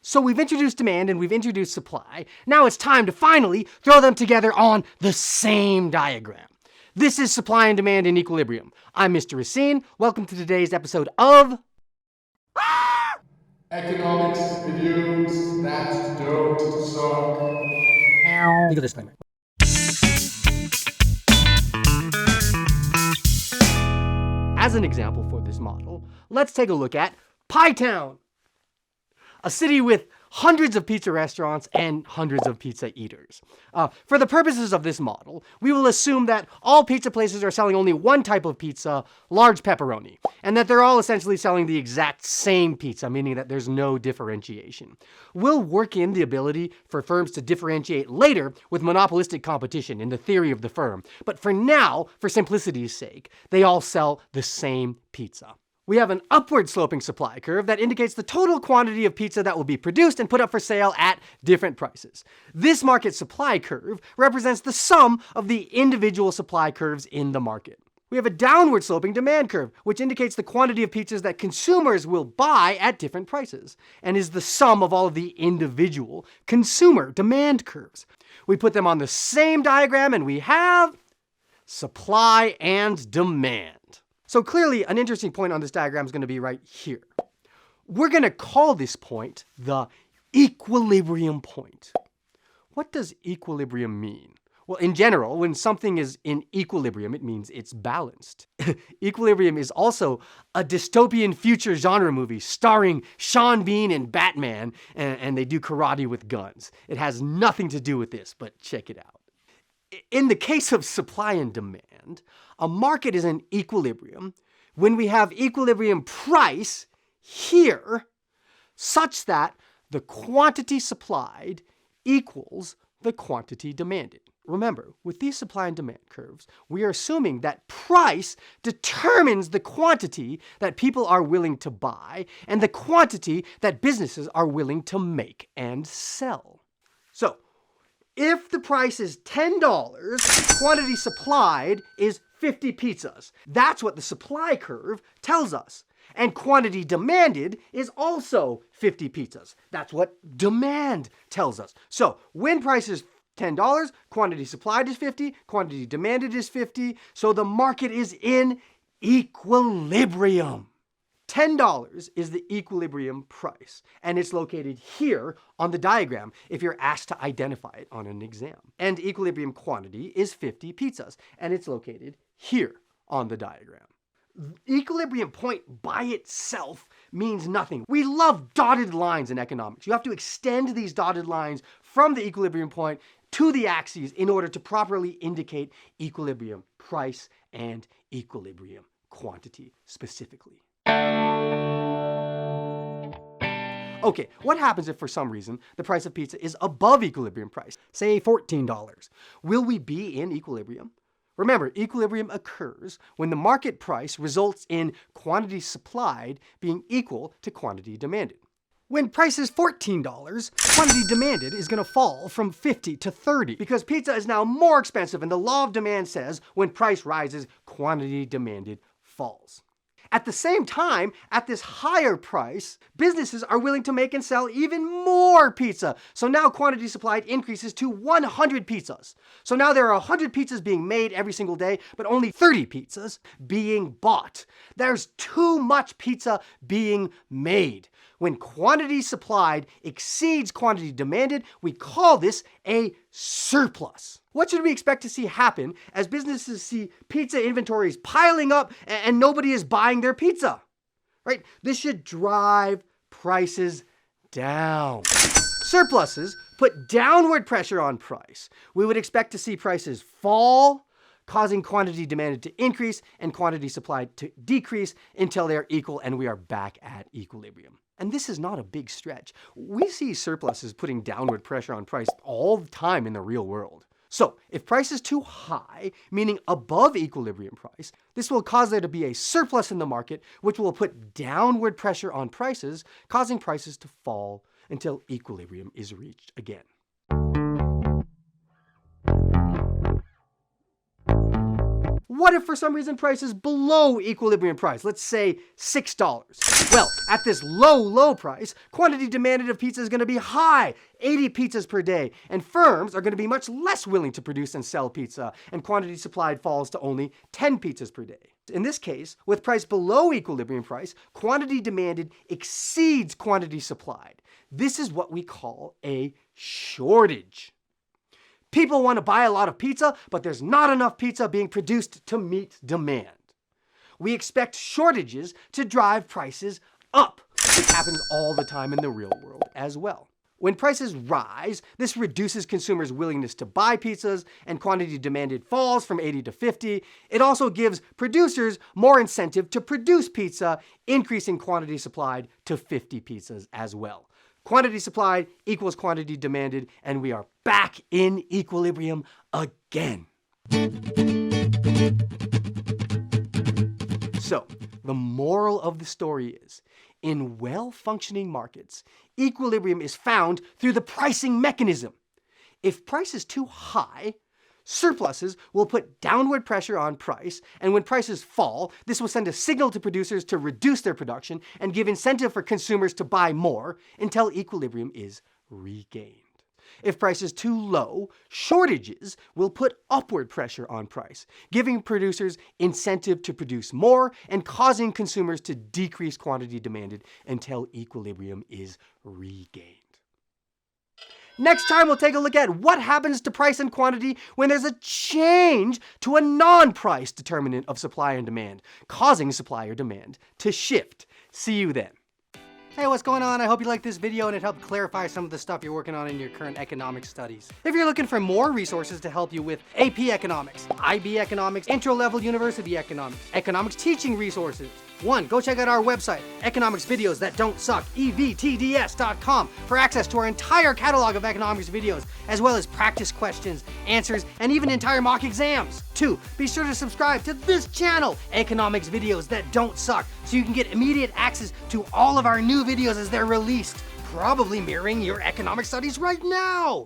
So we've introduced demand and we've introduced supply. Now it's time to finally throw them together on the same diagram. This is supply and demand in equilibrium. I'm Mr. Racine. Welcome to today's episode of Economics videos that don't suck. Legal disclaimer. As an example for this model, let's take a look at Pie Town, a city with hundreds of pizza restaurants and hundreds of pizza eaters. For the purposes of this model, we will assume that all pizza places are selling only one type of pizza, large pepperoni, and that they're all essentially selling the exact same pizza, meaning that there's no differentiation. We'll work in the ability for firms to differentiate later with monopolistic competition in the theory of the firm, but for now, for simplicity's sake, they all sell the same pizza. We have an upward sloping supply curve that indicates the total quantity of pizza that will be produced and put up for sale at different prices. This market supply curve represents the sum of the individual supply curves in the market. We have a downward sloping demand curve, which indicates the quantity of pizzas that consumers will buy at different prices, and is the sum of all of the individual consumer demand curves. We put them on the same diagram and we have supply and demand. So clearly, an interesting point on this diagram is going to be right here. We're going to call this point the equilibrium point. What does equilibrium mean? Well, in general, when something is in equilibrium, it means it's balanced. Equilibrium is also a dystopian future genre movie starring Sean Bean and Batman, and they do karate with guns. It has nothing to do with this, but check it out. In the case of supply and demand, a market is in equilibrium when we have equilibrium price here such that the quantity supplied equals the quantity demanded. Remember, with these supply and demand curves, we are assuming that price determines the quantity that people are willing to buy and the quantity that businesses are willing to make and sell. So, if the price is $10, quantity supplied is 50 pizzas. That's what the supply curve tells us. And quantity demanded is also 50 pizzas. That's what demand tells us. So when price is $10, quantity supplied is 50, quantity demanded is 50, so the market is in equilibrium. $10 is the equilibrium price, and it's located here on the diagram if you're asked to identify it on an exam. And equilibrium quantity is 50 pizzas, and it's located here on the diagram. Equilibrium point by itself means nothing. We love dotted lines in economics. You have to extend these dotted lines from the equilibrium point to the axes in order to properly indicate equilibrium price and equilibrium quantity specifically. Okay, what happens if for some reason the price of pizza is above equilibrium price, say $14? Will we be in equilibrium? Remember, equilibrium occurs when the market price results in quantity supplied being equal to quantity demanded. When price is $14, quantity demanded is going to fall from 50 to 30 because pizza is now more expensive, and the law of demand says when price rises, quantity demanded falls. At the same time, at this higher price, businesses are willing to make and sell even more pizza. So now quantity supplied increases to 100 pizzas. So now there are 100 pizzas being made every single day, but only 30 pizzas being bought. There's too much pizza being made. When quantity supplied exceeds quantity demanded, we call this a surplus. What should we expect to see happen as businesses see pizza inventories piling up and nobody is buying their pizza? Right? This should drive prices down. Surpluses put downward pressure on price. We would expect to see prices fall, causing quantity demanded to increase and quantity supplied to decrease until they are equal and we are back at equilibrium. And this is not a big stretch. We see surpluses putting downward pressure on price all the time in the real world. So, if price is too high, meaning above equilibrium price, this will cause there to be a surplus in the market, which will put downward pressure on prices, causing prices to fall until equilibrium is reached again. What if for some reason price is below equilibrium price, let's say $6? Well, at this low price, quantity demanded of pizza is going to be high, 80 pizzas per day, and firms are going to be much less willing to produce and sell pizza, and quantity supplied falls to only 10 pizzas per day. In this case, with price below equilibrium price, quantity demanded exceeds quantity supplied. This is what we call a shortage. People want to buy a lot of pizza, but there's not enough pizza being produced to meet demand. We expect shortages to drive prices up. This happens all the time in the real world as well. When prices rise, this reduces consumers' willingness to buy pizzas, and quantity demanded falls from 80 to 50. It also gives producers more incentive to produce pizza, increasing quantity supplied to 50 pizzas as well. Quantity supplied equals quantity demanded, and we are back in equilibrium again. So, the moral of the story is, in well-functioning markets, equilibrium is found through the pricing mechanism. If price is too high, surpluses will put downward pressure on price, and when prices fall, this will send a signal to producers to reduce their production and give incentive for consumers to buy more until equilibrium is regained. If price is too low, shortages will put upward pressure on price, giving producers incentive to produce more and causing consumers to decrease quantity demanded until equilibrium is regained. Next time, we'll take a look at what happens to price and quantity when there's a change to a non-price determinant of supply and demand, causing supply or demand to shift. See you then. Hey, what's going on? I hope you liked this video and it helped clarify some of the stuff you're working on in your current economics studies. If you're looking for more resources to help you with AP Economics, IB Economics, Intro-Level University Economics, economics teaching resources, go check out our website, Economics Videos That Don't Suck, evtds.com, for access to our entire catalog of economics videos, as well as practice questions, answers, and even entire mock exams. 2, be sure to subscribe to this channel, Economics Videos That Don't Suck, so you can get immediate access to all of our new videos as they're released, probably mirroring your economic studies right now.